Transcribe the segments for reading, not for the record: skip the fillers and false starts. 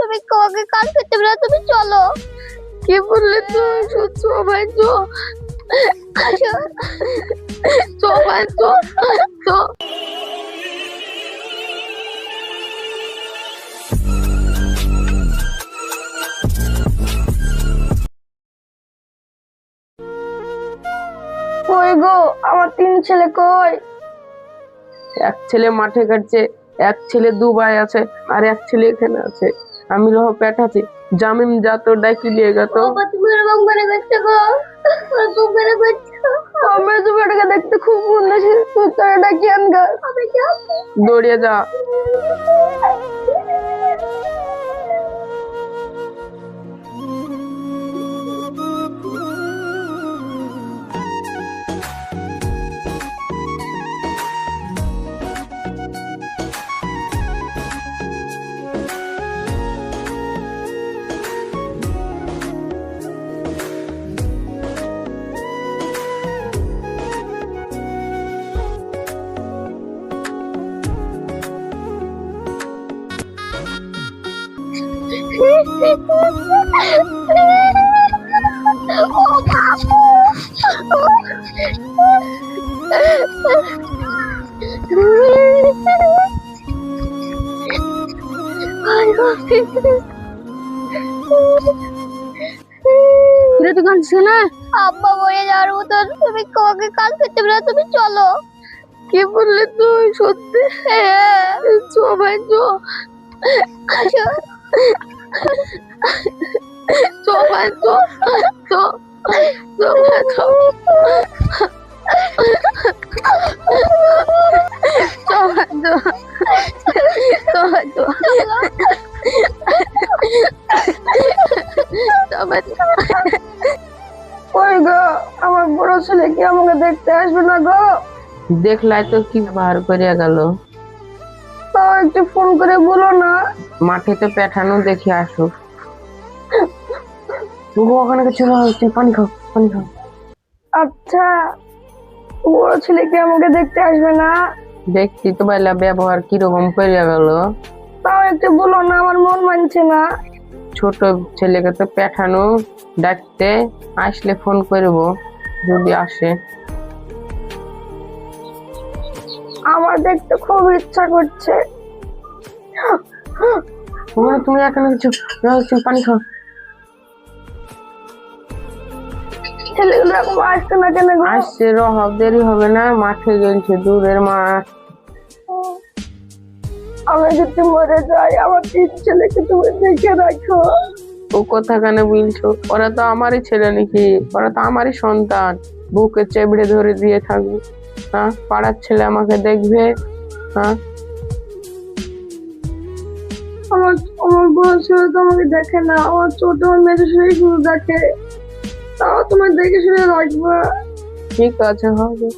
তুমি কাউকে কাজ করতে পারো, তুমি চলো। কি বললে তুই? সত্য ভাই, চো চো ভাই, চো চো। কই গো আমার 3 ছেলে কই? এক ছেলে মাঠে কাটছে, এক ছেলে দুবাই আছে, আর এক ছেলে এখানে আছে। আমি রহ পেটাছি। জামিন যা তো ডাকি লিয়ে গেত। তুমি এরকম করে দেখতে গো, এরকম করে দেখছো। আমি তো বেটাকে দেখতে খুব মন আছে, তুই তার ডাকি আনগা। আমি যাও, দৌড়িয়ে যা। আব্বা মরে যাওয়ার মতো, তুমি কাউকে কাজ করতে পারো, তুমি চলো। কি বললে তুই? সত্যি? চো ভাই, চো চো ভাই, চো চো চো ভাই, চো চো ভাই, চো চো ভাই, চো চো ভাই। কই গো আমার বড় ছেলে কি আমাকে দেখতে আসবে না গো? দেখলাই তো কি বার করে গেল। তাও একটু ফোন করে বলো না। মাঠে তো পেঠানো, দেখে আসুক। তবু ওখানে চলো, পানি খাও, পানি খাও। আচ্ছা, বড় ছেলে কি আমাকে দেখতে আসবে না? দেখছি তো বাইলা ব্যবহার কিরকম করে গেল। তাও একটু বলো না, আমার মন মানছে না। ছোট ছেলেকে তো পেঠানো, ডাকতে আসলে ফোন করবো যদি আসে। আমার দেখতে খুব ইচ্ছা করছে। তুমি এখন কিছু পানি খাও। ছেলেগুলো এরকম আসছে না কেন গো? আসছে, রহব দেরি হবে না, মাঠে গেছে, দূরের মাঠ। আমি যদি মরে যাই, আমার 3 ছেলেকে তুমি দেখে রাখো। ও কথা কেন বলছো? ওরা তো আমারই ছেলে নাকি, ওরা তো আমারই সন্তান। বুকে চেপড়ে ধরে দিয়ে থাকবো? হ্যাঁ, পাড়ার ছেলে আমাকে দেখবে? হ্যাঁ, আমার আমার বড় ছেলে তো আমাকে দেখে না, আমার ছোট মেয়ে ছেলে শুধু দেখে। তাও তোমার দেখে শুনে রাখবা। ঠিক আছে, হবে।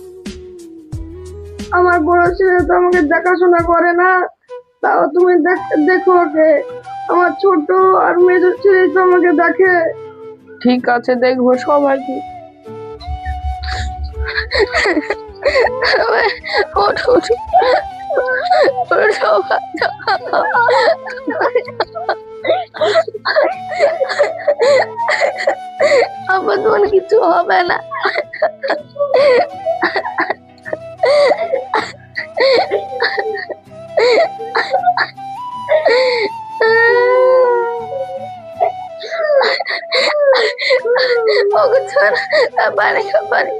আমার বড় ছেলে তো আমাকে দেখাশোনা করে না, তাও তুমি দেখো ওকে। আমার ছোট আর মেজর ছেলে তো আমাকে দেখে। ঠিক আছে, দেখবো সবাইকে। আমার তোমার কিছু হবে না। পানি পানি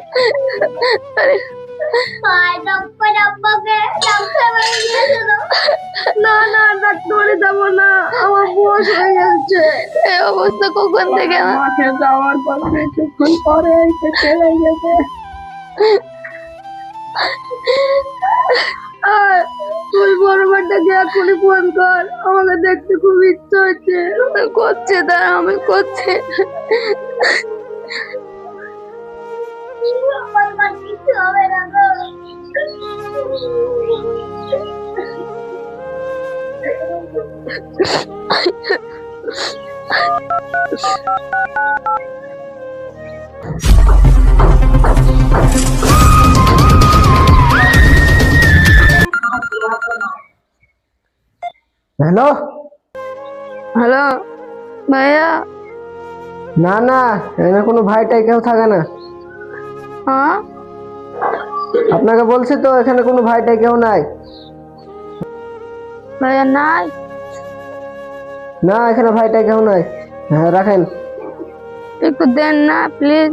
না না, ডাক্তারে যাবো না, আমার বয়স হয়ে যাচ্ছে। এই অবস্থা কখন থেকে? মাঠে যাওয়ার পর কিছুক্ষণ পরে এসে চলে গেছে। তুই বড় ভাইটাকে এখনই ফোন কর, আমাকে দেখতে খুব ইচ্ছা হচ্ছে। করছে, তারা আমি করছে। হ্যালো, হ্যালো ভাইয়া। না না, এখানে কোনো ভাইটাই কেউ থাকে না। হ্যাঁ আপনাকে বলছি তো এখানে কোনো ভাইটাই কেউ নাই। ভাইয়া নাই। না, এখানে ভাইটাই কেউ নাই। হ্যাঁ, রাখেন। একটু দেন না প্লিজ,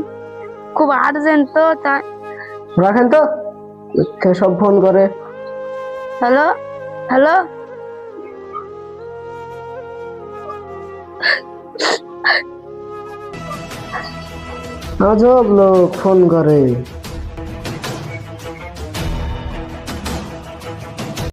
খুব আর্জেন্ট তো তাই। রাখেন তো, কে সব ফোন করে। Hello hello. আজব লোক ফোন করে।